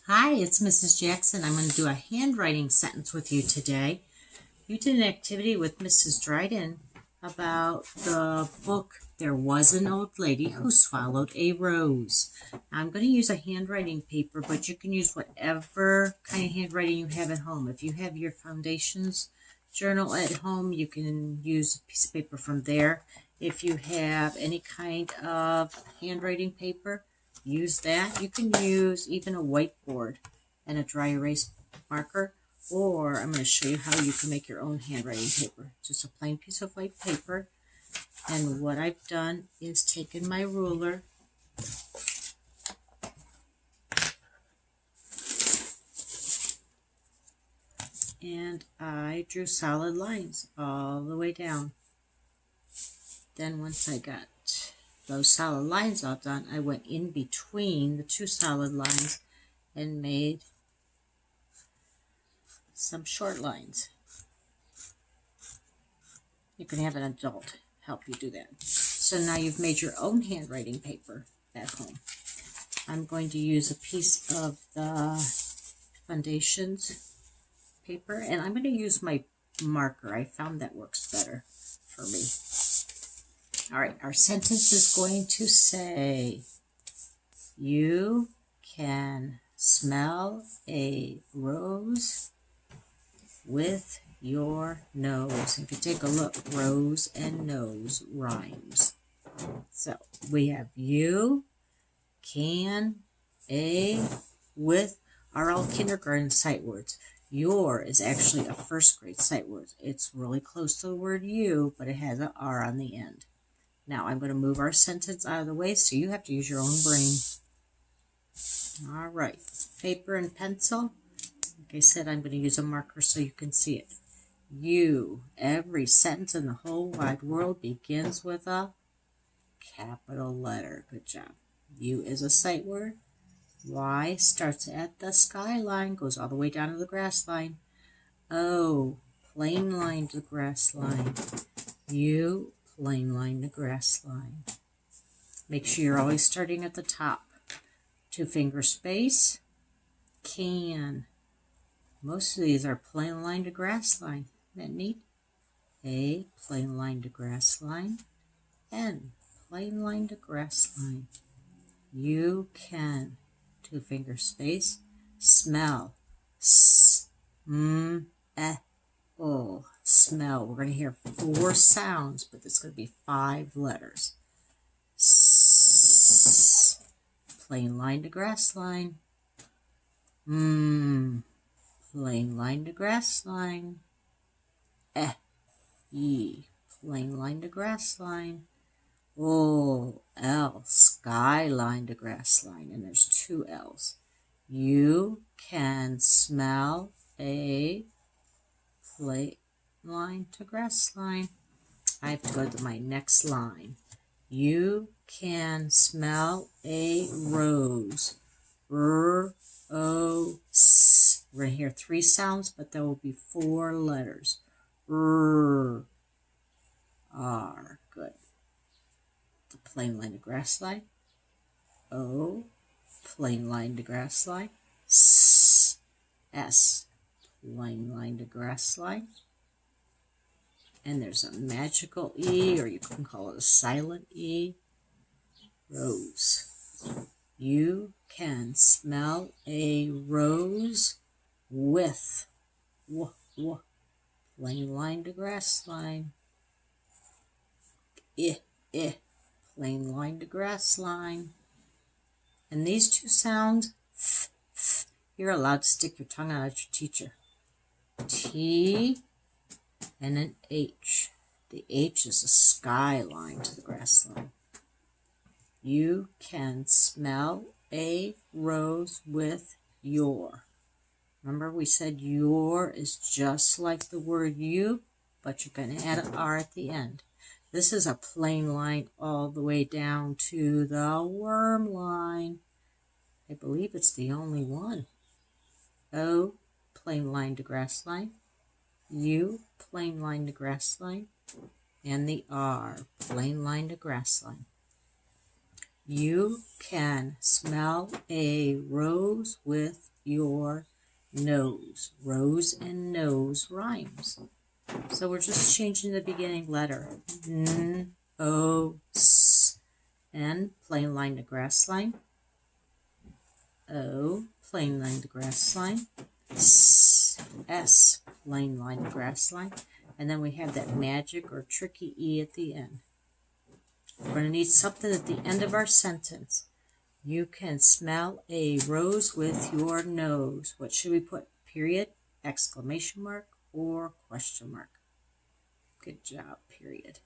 Hi, it's Mrs. Jackson. I'm going to do a handwriting sentence with you today. You did an activity with Mrs. Dryden about the book There Was an Old Lady Who Swallowed a Rose. I'm going to use a handwriting paper, but you can use whatever kind of handwriting you have at home. If you have your foundations journal at home, you can use a piece of paper from there. If you have any kind of handwriting paper, use that. You can use even a whiteboard and a dry erase marker, or I'm going to show you how you can make your own handwriting paper. Just a plain piece of white paper. And what I've done is taken my ruler and I drew solid lines all the way down. Then once I got those solid lines all done, I went in between the two solid lines and made some short lines. You can have an adult help you do that. So now you've made your own handwriting paper at home. I'm going to use a piece of the foundations paper, and I'm going to use my marker. I found that works better for me. All right, our sentence is going to say, you can smell a rose with your nose. If you take a look, rose and nose rhymes. So we have you, can, a, with are all kindergarten sight words. Your is actually a first grade sight word. It's really close to the word you, but it has an R on the end. Now I'm going to move our sentence out of the way, so you have to use your own brain. All right, paper and pencil. Like I said, I'm going to use a marker so you can see it. You. Every sentence in the whole wide world begins with a capital letter. Good job. U is a sight word. Y starts at the skyline, goes all the way down to the grass line. O, plain line to the grass line. U, plain line to grass line. Make sure you're always starting at the top. 2-finger space. Can. Most of these are plain line to grass line. Isn't that neat? A, plain line to grass line. N, plain line to grass line. You can. 2-finger space. Smell. S, m, eh, oh. Smell. We're going to hear 4 sounds, but it's going to be 5 letters. S, plain line to grass line. Plain line to grass line. E, plain line to grass line. O, L, skyline to grass line, and there's 2 L's. You can smell a plain line to grass line. I have to go to my next line. You can smell a rose. R, O, S. We're going to hear 3 sounds, but there will be 4 letters. R, R. Good. The plain line to grass line. O, plain line to grass line. S, S, plain line to grass line. And there's a magical E, or you can call it a silent E. Rose. You can smell a rose with plain line to grass line. Plain line to grass line. And these 2 sounds, you're allowed to stick your tongue out at your teacher. T and an H. The H is a skyline to the grass line. You can smell a rose with your. Remember we said your is just like the word you, but you're going to add an R at the end. This is a plain line all the way down to the worm line. I believe it's the only one. O, plain line to grass line. U, plain line to grass line. And the R, plain line to grass line. You can smell a rose with your nose. Rose and nose rhymes. So we're just changing the beginning letter. N, O, S. N, plain line to grass line. O, plain line to grass line. S, S, plain line to grass line. And then we have that magic or tricky E at the end. We're going to need something at the end of our sentence. You can smell a rose with your nose. What should we put? Period, exclamation mark, or question mark? Good job, period.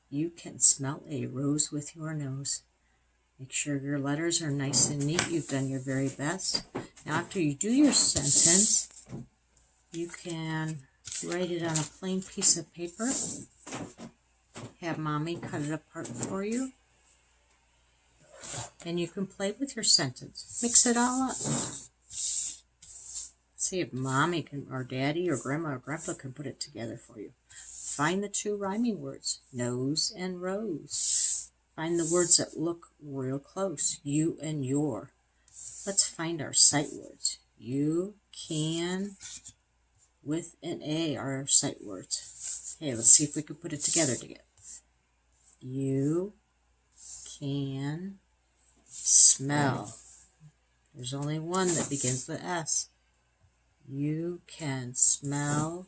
You can smell a rose with your nose. Make sure your letters are nice and neat. You've done your very best. Now, after you do your sentence, you can write it on a plain piece of paper. Have Mommy cut it apart for you. And you can play with your sentence. Mix it all up. See if Mommy can, or Daddy, or Grandma, or Grandpa can put it together for you. Find the two rhyming words, nose and rose. Find the words that look real close, you and your. Let's find our sight words. You can, with an A, are our sight words. Okay, let's see if we can put it together. You can smell. There's only one that begins with S. You can smell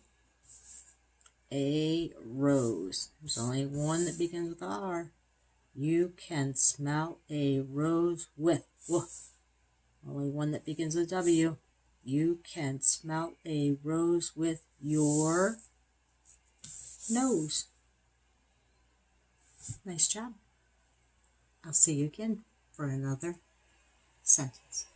a rose. There's only one that begins with R. You can smell a rose with. Only one that begins with W. You can smell a rose with your nose. Nice job. I'll see you again for another sentence.